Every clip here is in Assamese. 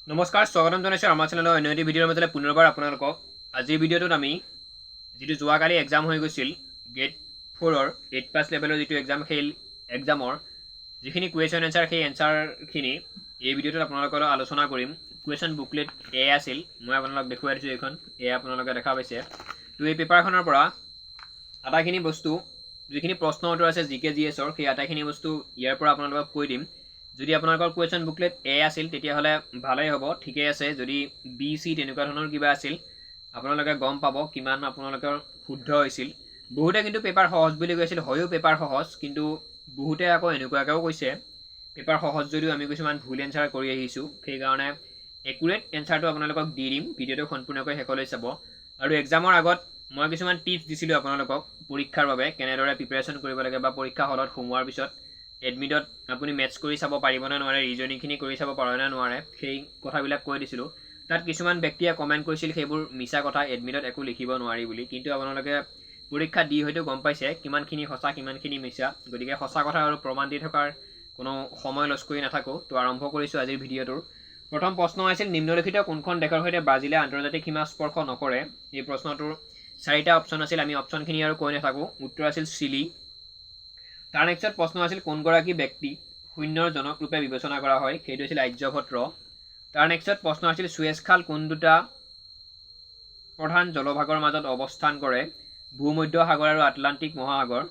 নমস্কাৰ স্বাগতম জনাইছোঁ আমাৰ চেনেলৰ অন্য এটি ভিডিঅ'ৰ মাজলৈ পুনৰবাৰ আপোনালোকক আজিৰ ভিডিঅ'টোত আমি যিটো যোৱাকালি এক্সাম হৈ গৈছিল গ্ৰেড 4ৰ 8+ লেভেলৰ যিটো এক্সাম সেই এক্সামৰ যিখিনি কুৱেশ্যন এনচাৰ সেই এনচাৰখিনি এই ভিডিঅ'টোত আপোনালোকৰ লগত আলোচনা কৰিম। কুৱেশ্যন বুকলেট এ আছিল, মই আপোনালোকক দেখুৱাই দিছোঁ এইখন, আপোনালোকে দেখা পাইছে। তো এই পেপাৰখনৰ পৰা আটাইখিনি বস্তু যিখিনি প্ৰশ্ন উত্তৰ আছে জিকে জিএছৰ সেই আটাইখিনি বস্তু ইয়াৰ পৰা আপোনালোকক কৈ দিম। যদি আপোনালোকৰ কুৱেশ্যন বুকলেট এ আছিল তেতিয়াহ'লে ভালেই হ'ব, ঠিকেই আছে। যদি বি চি তেনেকুৱা ধৰণৰ কিবা আছিল আপোনালোকে গম পাব কিমান আপোনালোকৰ শুদ্ধ হৈছিল। বহুতে কিন্তু পেপাৰ সহজ বুলি কৈছিল, হয়ো পেপাৰ সহজ, কিন্তু বহুতে আকৌ এনেকুৱাকৈও কৈছে পেপাৰ সহজ যদিও আমি কিছুমান ভুল এনচাৰ কৰি আহিছোঁ, সেইকাৰণে একুৰেট এনচাৰটো আপোনালোকক দি দিম। ভিডিঅ'টো সম্পূৰ্ণকৈ শেষলৈ চাব। আৰু এক্সামৰ আগত মই কিছুমান টিপছ দিছিলোঁ আপোনালোকক পৰীক্ষাৰ বাবে কেনেদৰে প্ৰিপেৰেশ্যন কৰিব লাগে, বা পৰীক্ষা হলত সোমোৱাৰ পিছত এডমিটত আপুনি মেথছ কৰি চাব পাৰিবনে নোৱাৰে, ৰিজনিংখিনি কৰি চাব পাৰেনে নোৱাৰে, সেই কথাবিলাক কৈ দিছিলোঁ। তাত কিছুমান ব্যক্তিয়ে কমেণ্ট কৰিছিল সেইবোৰ মিছা কথা, এডমিটত একো লিখিব নোৱাৰি বুলি। কিন্তু আপোনালোকে পৰীক্ষা দি হয়তো গম পাইছে কিমানখিনি সঁচা কিমানখিনি মিছা। গতিকে সঁচা কথা আৰু প্ৰমাণ দি থকাৰ কোনো সময় লছ কৰি নাথাকোঁ। তো আৰম্ভ কৰিছোঁ আজিৰ ভিডিঅ'টোৰ। প্ৰথম প্ৰশ্ন আছিল, নিম্নলিখিত কোনখন দেশৰ সৈতে ব্ৰাজিলে আন্তৰ্জাতিক সীমা স্পৰ্শ নকৰে? এই প্ৰশ্নটোৰ 4টা অপশ্যন আছিল, আমি অপশ্যনখিনি আৰু কৈ নাথাকোঁ। উত্তৰ আছিল চিলি। তাৰ নেক্সট প্ৰশ্ন আছিল, কোনগৰাকী ব্যক্তি শূন্যৰ জনক ৰূপে বিবেচনা কৰা হয়? সেইটো আছিল আৰ্যভট্ট। তাৰ নেক্সট প্ৰশ্ন আছিল, সুৱেজ খাল কোন দুটা প্ৰধান জলভাগৰ মাজত অৱস্থান কৰে? ভূমধ্য সাগৰ আৰু আটলাণ্টিক মহাসাগৰ।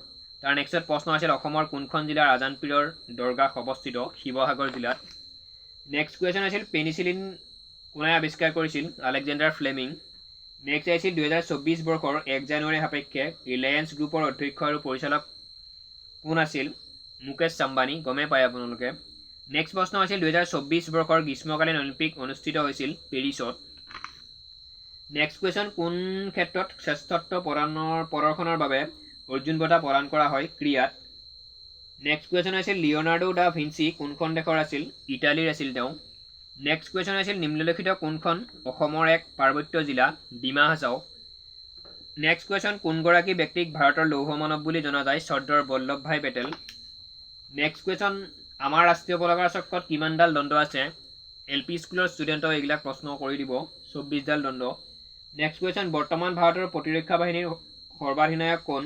তাৰ নেক্সট প্ৰশ্ন আছিল, অসমৰ কোনখন জিলাৰ আজানপীৰৰ দৰগাহ অৱস্থিত? শিৱসাগৰ জিলাত। নেক্সট কুৱেশ্যন আছিল, পেনিচিলিন কোনে আৱিষ্কাৰ কৰিছিল? Alexander Fleming. নেক্সট আহিছিল 2024 বৰ্ষৰ 1 জানুৱাৰী সাপেক্ষে ৰিলায়েন্স গ্ৰুপৰ অধ্যক্ষ আৰু পৰিচালক কোন আছিল? মুকেশ আম্বানী। গমেই পায় আপোনালোকে। নেক্সট প্ৰশ্ন আছিল, 2024 বৰ্ষৰ গ্ৰীষ্মকালীন অলিম্পিক অনুষ্ঠিত হৈছিল পেৰিছত। নেক্সট কুৱেশ্যন, কোন ক্ষেত্ৰত শ্ৰেষ্ঠত্ব প্ৰদৰ্শনৰ বাবে অৰ্জুন বঁটা প্ৰদান কৰা হয়? ক্ৰীড়াত। নেক্সট কুৱেশ্যন আছিল, লিঅ'নাৰ্ডো দা ভিঞ্চি কোনখন দেশৰ আছিল? ইটালীৰ আছিল তেওঁ। নেক্সট কুৱেশ্যন আছিল, নিম্নলিখিত কোনখন অসমৰ এক পাৰ্বত্য জিলা? ডিমা হাছাও। নেক্সট কুৱেশ্যন, কোনগৰাকী ব্যক্তিক ভাৰতৰ লৌহ মানৱ বুলি জনা যায়? চৰ্দাৰ বল্লভভাই পেটেল। নেক্সট কুৱেশ্যন, আমাৰ ৰাষ্ট্ৰীয় পতাকাৰ চক্ৰত কিমানডাল দণ্ড আছে? LP স্কুলৰ ষ্টুডেণ্টক এইবিলাক প্ৰশ্ন কৰি দিব, 24ডাল দণ্ড। নেক্সট কুৱেশ্যন, বৰ্তমান ভাৰতৰ প্ৰতিৰক্ষা বাহিনীৰ সৰ্বাধিনায়ক কোন?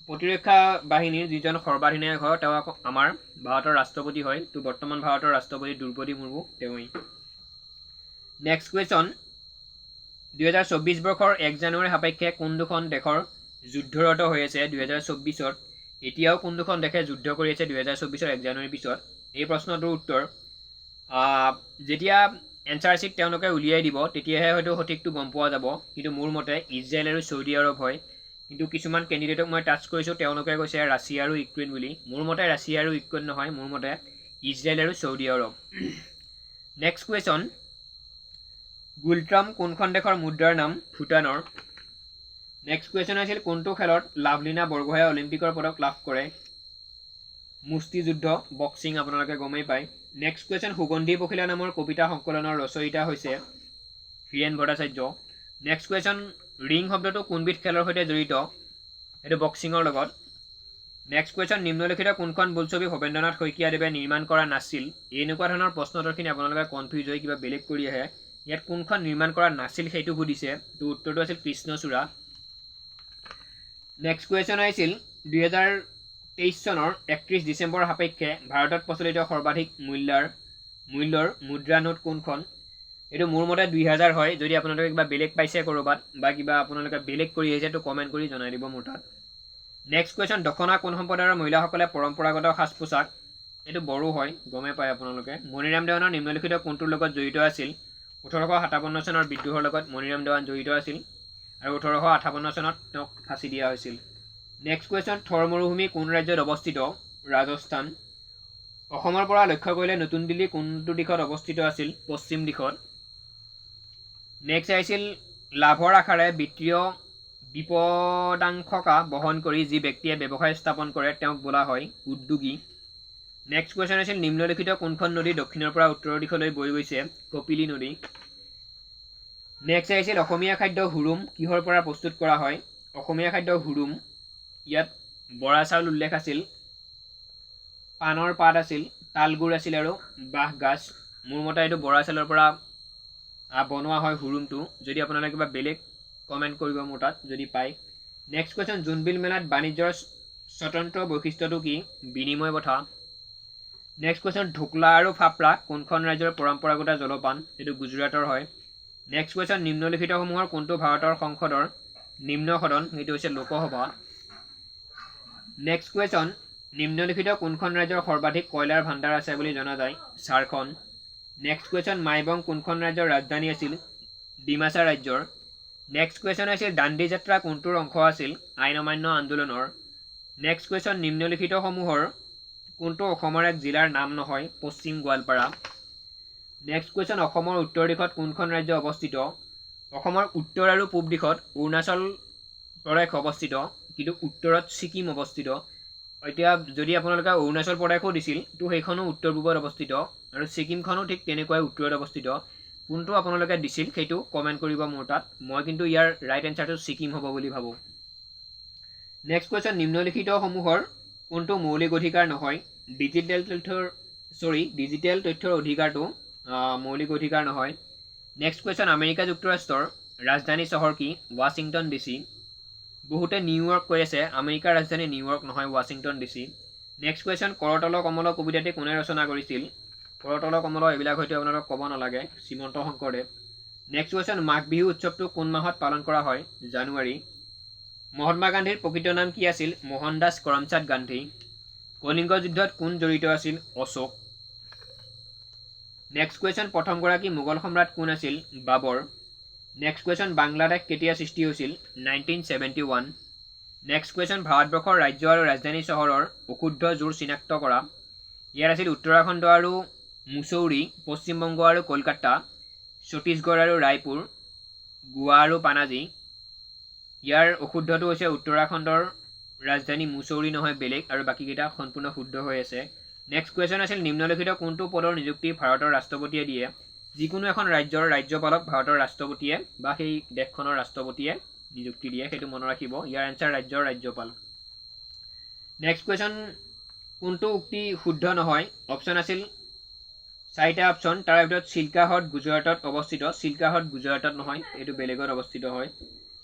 প্ৰতিৰক্ষা বাহিনীৰ যিজন সৰ্বাধিনায়ক হয় তেওঁ আমাৰ ভাৰতৰ ৰাষ্ট্ৰপতি হয়। তো বৰ্তমান ভাৰতৰ ৰাষ্ট্ৰপতি দ্ৰৌপদী মুৰ্মু তেওঁই। নেক্সট কুৱেশ্যন, 2024 বৰ্ষৰ 1 জানুৱাৰী সাপেক্ষে কোন দুখন দেশৰ যুদ্ধৰত হৈ আছে 2024-ত? এতিয়াও কোন দুখন দেশে যুদ্ধ কৰি আছে 2024-ৰ 1 জানুৱাৰীৰ পিছত? এই প্ৰশ্নটোৰ উত্তৰ যেতিয়া এনচাৰ শ্বীট তেওঁলোকে উলিয়াই দিব তেতিয়াহে হয়তো সঠিকটো গম পোৱা যাব। কিন্তু মোৰ মতে ইজৰাইল আৰু চৌদি আৰৱ হয়। কিন্তু কিছুমান কেণ্ডিডেটক মই টাচ কৰিছোঁ, তেওঁলোকে কৈছে ৰাছিয়া আৰু ইউক্ৰেইন বুলি। মোৰ মতে ৰাছিয়া আৰু ইউক্ৰেইন নহয়, মোৰ মতে ইজৰাইল আৰু চৌদি আৰৱ। নেক্সট কুৱেশ্যন, গুলট্ৰাম কোনখন দেশৰ মুদ্ৰাৰ নাম? ভূটানৰ। নেক্সট কুৱেশ্যন আছিল, কোনটো খেলত লাভলীনা বৰগোহাঁয়ে অলিম্পিকৰ পদক লাভ কৰে? মুষ্টিযুদ্ধ, বক্সিং, আপোনালোকে গমেই পায়। নেক্সট কুৱেশ্যন, সুগন্ধি পখিলা নামৰ কবিতা সংকলনৰ ৰচয়িতা হৈছে Hiren Bhattacharya. Next question, ring শব্দটো কোনবিধ খেলৰ সৈতে জড়িত? এইটো বক্সিঙৰ লগত। নেক্সট কুৱেশ্যন, নিম্নলিখিত কোনখন বোলছবি ভৱেন্দ্ৰনাথ শইকীয়াদেৱে নিৰ্মাণ কৰা নাছিল? এনেকুৱা ধৰণৰ প্ৰশ্নটোৰখিনি আপোনালোকে কনফিউজ হৈ কিবা বেলেগ কৰি আহে। ইয়াত কোনখন নিৰ্মাণ কৰা নাছিল সেইটো সুধিছে, তো উত্তৰটো আছিল কৃষ্ণচূড়া। নেক্সট কুৱেশ্যন আহিছিল, 2023 চনৰ 31 ডিচেম্বৰ সাপেক্ষে ভাৰতত প্ৰচলিত সৰ্বাধিক মূল্যৰ মুদ্ৰা নোট কোনখন? এইটো মোৰ মতে 2000 হয়। যদি আপোনালোকে কিবা বেলেগ পাইছে ক'ৰবাত বা কিবা আপোনালোকে বেলেগ কৰি আহিছে তো কমেণ্ট কৰি জনাই দিব মোৰ তাত। নেক্সট কুৱেশ্যন, দখনা কোন সম্প্ৰদায়ৰ মহিলাসকলে পৰম্পৰাগত সাজ পোছাক? এইটো বড়ো হয়, গমেই পায় আপোনালোকে। মণিৰাম দেৱানৰ নিম্নলিখিত কোনটোৰ লগত জড়িত আছিল? 1857 চনৰ বিদ্ৰোহৰ লগত মণিৰাম দেৱান জড়িত আছিল আৰু 1858 চনত তেওঁক ফাঁচি দিয়া হৈছিল। নেক্সট কুৱেশ্যন, থৰ মৰুভূমি কোন ৰাজ্যত অৱস্থিত? ৰাজস্থান। অসমৰ পৰা লক্ষ্য কৰিলে নতুন দিল্লী কোনটো দিশত অৱস্থিত আছিল? পশ্চিম দিশত। নেক্সট আহিছিল, লাভৰ আশাৰে বিত্তীয় বিপদাংশকা বহন কৰি যি ব্যক্তিয়ে ব্যৱসায় স্থাপন কৰে তেওঁক বোলা হয় উদ্যোগী। নেক্সট কুৱেশ্যন আছিল, নিম্নলিখিত কোনখন নদী দক্ষিণৰ পৰা উত্তৰৰ দিশলৈ বৈ গৈছে? কপিলী নদী। নেক্সট আহিছিল, অসমীয়া খাদ্য হুৰুম কিহৰ পৰা প্ৰস্তুত কৰা হয়? অসমীয়া খাদ্য হুৰুম, ইয়াত বৰা চাউল উল্লেখ আছিল, পাণৰ পাত আছিল, তালগুৰ আছিল আৰু বাঁহগাজ মোৰ মতে এইটো বৰা চাউলৰ পৰা বনোৱা হয় হুৰুমটো। যদি আপোনালোকে কিবা বেলেগ কমেণ্ট কৰিব মোৰ তাত যদি পায়। নেক্সট কুৱেশ্যন, জোনবিল মেলাত বাণিজ্যৰ স্বতন্ত্ৰ বৈশিষ্ট্যটো কি? বিনিময় প্ৰথা। নেক্সট কুৱেশ্যন, ঢোকলা আৰু ফাফৰা কোনখন ৰাজ্যৰ পৰম্পৰাগত জলপান? এইটো গুজৰাটৰ হয়। নেক্সট কুৱেশ্যন, নিম্নলিখিতসমূহৰ কোনটো ভাৰতৰ সংসদৰ নিম্ন সদন? এইটো হৈছে লোকসভা। নেক্সট কুৱেশ্যন, নিম্নলিখিত কোনখন ৰাজ্যৰ সৰ্বাধিক কয়লাৰ ভাণ্ডাৰ আছে বুলি জনা যায়? ঝাৰখণ্ড। নেক্সট কুৱেশ্যন, মাইবং কোনখন ৰাজ্যৰ ৰাজধানী আছিল? ডিমাছা ৰাজ্যৰ। নেক্সট কুৱেশ্যন আছিল, দাণ্ডী যাত্ৰা কোনটোৰ অংশ আছিল? আইন অমান্য আন্দোলনৰ। নেক্সট কুৱেশ্যন, নিম্নলিখিতসমূহৰ কোনটো অসমৰ এক জিলাৰ নাম নহয়? পশ্চিম গোৱালপাৰা। নেক্সট কুৱেশ্যন, অসমৰ উত্তৰ দিশত কোনখন ৰাজ্য অৱস্থিত? অসমৰ উত্তৰ আৰু পূব দিশত অৰুণাচল প্ৰদেশ অৱস্থিত, কিন্তু উত্তৰত ছিকিম অৱস্থিত। এতিয়া যদি আপোনালোকে অৰুণাচল প্ৰদেশো দিছিল তো সেইখনো উত্তৰ পূবত অৱস্থিত, আৰু ছিকিমখনো ঠিক তেনেকুৱাই উত্তৰত অৱস্থিত। কোনটো আপোনালোকে দিছিল সেইটো কমেণ্ট কৰিব মোৰ তাত। মই কিন্তু ইয়াৰ ৰাইট এনচাৰটো ছিকিম হ'ব বুলি ভাবোঁ। নেক্সট কুৱেশ্যন, নিম্নলিখিতসমূহৰ কোনটো মৌলিক অধিকাৰ নহয়? ডিজিটেল তথ্যৰ অধিকাৰটো মৌলিক অধিকাৰ নহয়। নেক্সট কুৱেশ্যন, আমেৰিকা যুক্তৰাষ্ট্ৰৰ ৰাজধানী চহৰ কি? Washington DC। বহুতে নিউয়ৰ্ক কৈ আছে, আমেৰিকাৰ ৰাজধানী নিউয়ৰ্ক নহয়, Washington DC। Next question, Karatal Kamal কবিতাটি কোনে ৰচনা কৰিছিল? কৰতল কমল এইবিলাক হয়তো আপোনালোকক ক'ব নালাগে, শ্ৰীমন্ত শংকৰদেৱ। নেক্সট কুৱেশ্যন, মাঘ বিহু উৎসৱটো কোন মাহত পালন কৰা হয়? জানুৱাৰী। মহাত্মা গান্ধীৰ প্ৰকৃত নাম কি আছিল? মোহনদাস কৰমচাঁদ গান্ধী। কলিংগ যুদ্ধত কোন জড়িত আছিল? অশোক। নেক্সট কুৱেশ্যন, প্ৰথমগৰাকী মোগল সম্ৰাট কোন আছিল? বাবৰ। নেক্সট কুৱেশ্যন, বাংলাদেশ কেতিয়া সৃষ্টি হৈছিল? 1971। নেক্সট কুৱেশ্যন, ভাৰতবৰ্ষৰ ৰাজ্য আৰু ৰাজধানী চহৰৰ অশুদ্ধ জোৰ চিনাক্ত কৰা। ইয়াত আছিল উত্তৰাখণ্ড আৰু মুছৌৰী, পশ্চিমবংগ আৰু কলকাতা, ছত্তীশগড় আৰু ৰায়পুৰ, গোৱা আৰু পানাজী। ইয়াৰ অশুদ্ধটো হৈছে উত্তৰাখণ্ডৰ ৰাজধানী মুছৌৰী নহয় বেলেগ, আৰু বাকীকেইটা সম্পূৰ্ণ শুদ্ধ হৈ আছে। নেক্সট কুৱেশ্যন আছিল, নিম্নলিখিত কোনটো পদৰ নিযুক্তি ভাৰতৰ ৰাষ্ট্ৰপতিয়ে দিয়ে? যিকোনো এখন ৰাজ্যৰ ৰাজ্যপালক ভাৰতৰ ৰাষ্ট্ৰপতিয়ে বা সেই দেশখনৰ ৰাষ্ট্ৰপতিয়ে নিযুক্তি দিয়ে, সেইটো মনত ৰাখিব। ইয়াৰ এনচাৰ ৰাজ্যৰ ৰাজ্যপাল। নেক্সট কুৱেশ্যন, কোনটো উক্তি শুদ্ধ নহয়? অপশ্যন আছিল 4টা অপশ্যন, তাৰ ভিতৰত চিল্কা হ্ৰদ গুজৰাটত অৱস্থিত। চিল্কা হ্ৰদ গুজৰাটত নহয়, এইটো বেলেগত অৱস্থিত হয়।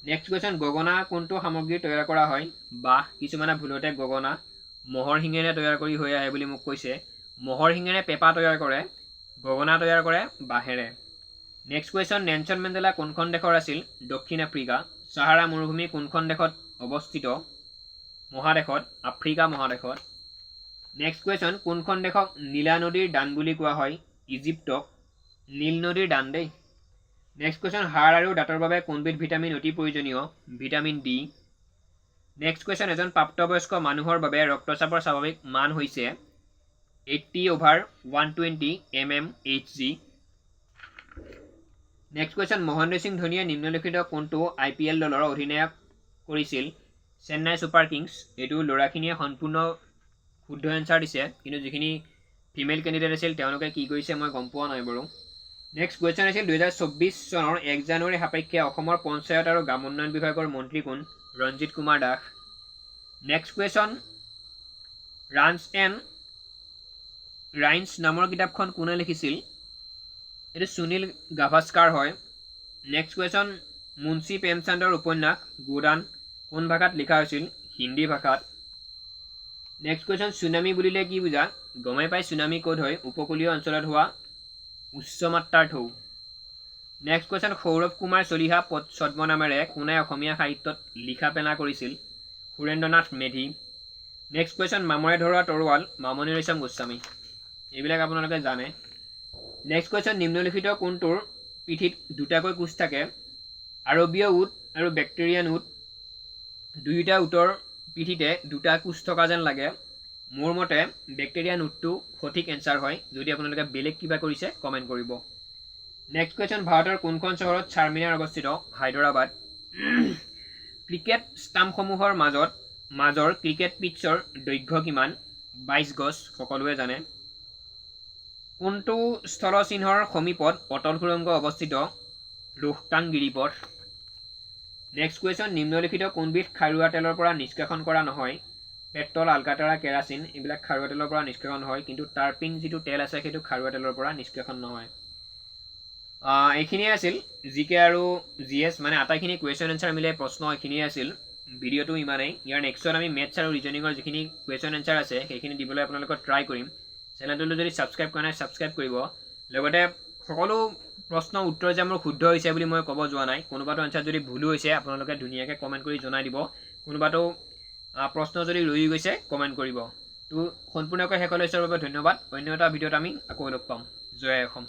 নেক্সট কুৱেশ্যন, গগনা কোনটো সামগ্ৰী তৈয়াৰ কৰা হয়? বাঁহ। কিছুমানে ভুলতে গগনা মহৰ শিঙেৰে তৈয়াৰ কৰি হৈ আহে বুলি মোক কৈছে। মহৰ শিঙেৰে পেঁপা তৈয়াৰ কৰে, গগনা তৈয়াৰ কৰে বাঁহেৰে। নেক্সট কুৱেশ্যন, নেলছন মেণ্ডেলা কোনখন দেশৰ আছিল? দক্ষিণ আফ্ৰিকা। চাহাৰা মৰুভূমি কোনখন দেশত অৱস্থিত? মহাদেশত, আফ্ৰিকা মহাদেশত। নেক্সট কুৱেশ্যন, কোনখন দেশক নীলা নদীৰ দান বুলি কোৱা হয়? ইজিপ্তক। নীল নদীৰ দান দেই। নেক্সট কুৱেশ্যন, হাড় আৰু দাঁতৰ বাবে কোনবিধ ভিটামিন অতি প্ৰয়োজনীয়? Vitamin D. নেক্সট কুৱেশ্যন, এজন প্ৰাপ্তবয়স্ক মানুহৰ বাবে ৰক্তচাপৰ স্বাভাৱিক মান হৈছে 80/120 mmHg। Next question, Mahendra Singh ধোনীয়ে নিম্নলিখিত কোনটো IPL দলৰ অধিনায়ক কৰিছিল? Chennai super Kings. এইটো ল'ৰাখিনিয়ে সম্পূৰ্ণ শুদ্ধ এনচাৰ দিছে, কিন্তু যিখিনি ফিমেল কেণ্ডিডেট আছিল তেওঁলোকে কি কৰিছে মই গম পোৱা নাই বাৰু। নেক্সট কুৱেশ্যন আছিল, 2024 চনৰ 1 জানুৱাৰী সাপেক্ষে অসমৰ পঞ্চায়ত আৰু গ্ৰামোন্নয়ন বিভাগৰ মন্ত্ৰী কোন? ৰঞ্জিত কুমাৰ দাস। নেক্সট কুৱেশ্যন, ৰাইন্স নামৰ কিতাপখন কোনে লিখিছিল? এইটো সুনীল গাভাস্কাৰ হয়। নেক্সট কুৱেশ্যন, মুন্সী প্ৰেমচন্দৰ উপন্যাস গোদান কোন ভাষাত লিখা হৈছিল? হিন্দী ভাষাত। নেক্সট কুৱেশ্যন, চুনামি বুলিলে কি বুজা? গমে পাই চুনামি ক'ত হয়? উপকূলীয় অঞ্চলত হোৱা উচ্চ মাত্ৰাৰ ঢৌ। নেক্সট কুৱেশ্যন, সৌৰভ কুমাৰ চলিহা ছদ্মনামেৰে কোনে অসমীয়া সাহিত্যত লিখা পেনা কৰিছিল? সুৰেন্দ্ৰনাথ মেধি। নেক্সট কুৱেশ্যন, মামৰে ধৰোৱা তৰোৱাল মামণি ৰয়ছম গোস্বামী। এইবিলাক আপোনালোকে জানে। নেক্সট কুৱেশ্যন, নিম্নলিখিত কোনটোৰ পিঠিত দুটাকৈ কোষ থাকে? আৰবীয় উট আৰু বেক্টেৰিয়ান উট। দুয়োটা উটৰ পিঠিতে দুটা কোষ থকা যেন লাগে। মোৰ মতে বেক্টেৰিয়ান উটটো সঠিক এনচাৰ হয়। যদি আপোনালোকে বেলেগ কিবা কৰিছে কমেণ্ট কৰিব। নেক্সট কুৱেশ্যন, ভাৰতৰ কোনখন চহৰত চাৰমিনাৰ অৱস্থিত? হায়দৰাবাদ। ক্ৰিকেট ষ্টাম্পসমূহৰ মাজৰ ক্ৰিকেট পিটছৰ দৈৰ্ঘ্য কিমান? 22 গজ, সকলোৱে জানে। কোনটো স্থলচিহ্নৰ সমীপত অটল সুৰংগ অৱস্থিত? ৰোহতাং গিৰিপথ। নেক্সট কুৱেশ্যন, নিম্নলিখিত কোনবিধ খাৰুৱা তেলৰ পৰা নিষ্কাশন কৰা নহয়? পেট্ৰল, আলকাটৰা, কেৰাচিন এইবিলাক খাৰুৱা তেলৰ পৰা নিষ্কাশন হয়, কিন্তু টাৰ্পিন যিটো তেল আছে সেইটো খাৰুৱা তেলৰ পৰা নিষ্কাশন নহয়। এইখিনিয়ে আছিল জিকে আৰু জিএছ মানে আটাইখিনি কুৱেশ্যন এনচাৰ মিলাই প্ৰশ্ন এইখিনিয়ে আছিল। ভিডিঅ'টো ইমানেই। ইয়াৰ নেক্সটত আমি মেথছ আৰু ৰিজনিঙৰ যিখিনি কুৱেশ্যন এনচাৰ আছে সেইখিনি দিবলৈ আপোনালোকক ট্ৰাই কৰিম। চেনেলটো যদি ছাবস্ক্ৰাইব কৰা নাই ছাবস্ক্ৰাইব কৰিব। লগতে সকলো প্ৰশ্নৰ উত্তৰ যে মোৰ শুদ্ধ হৈছে বুলি মই ক'ব যোৱা নাই। কোনোবাটো এনচাৰ যদি ভুলো হৈছে আপোনালোকে ধুনীয়াকৈ কমেণ্ট কৰি জনাই দিব। কোনোবাটো প্ৰশ্ন যদি ৰৈ গৈছে কমেণ্ট কৰিব। তো সম্পূৰ্ণকৈ শেষলৈ চোৱাৰ বাবে ধন্যবাদ। অন্য এটা ভিডিঅ'ত আমি আকৌ লগ পাম। জয় অসম।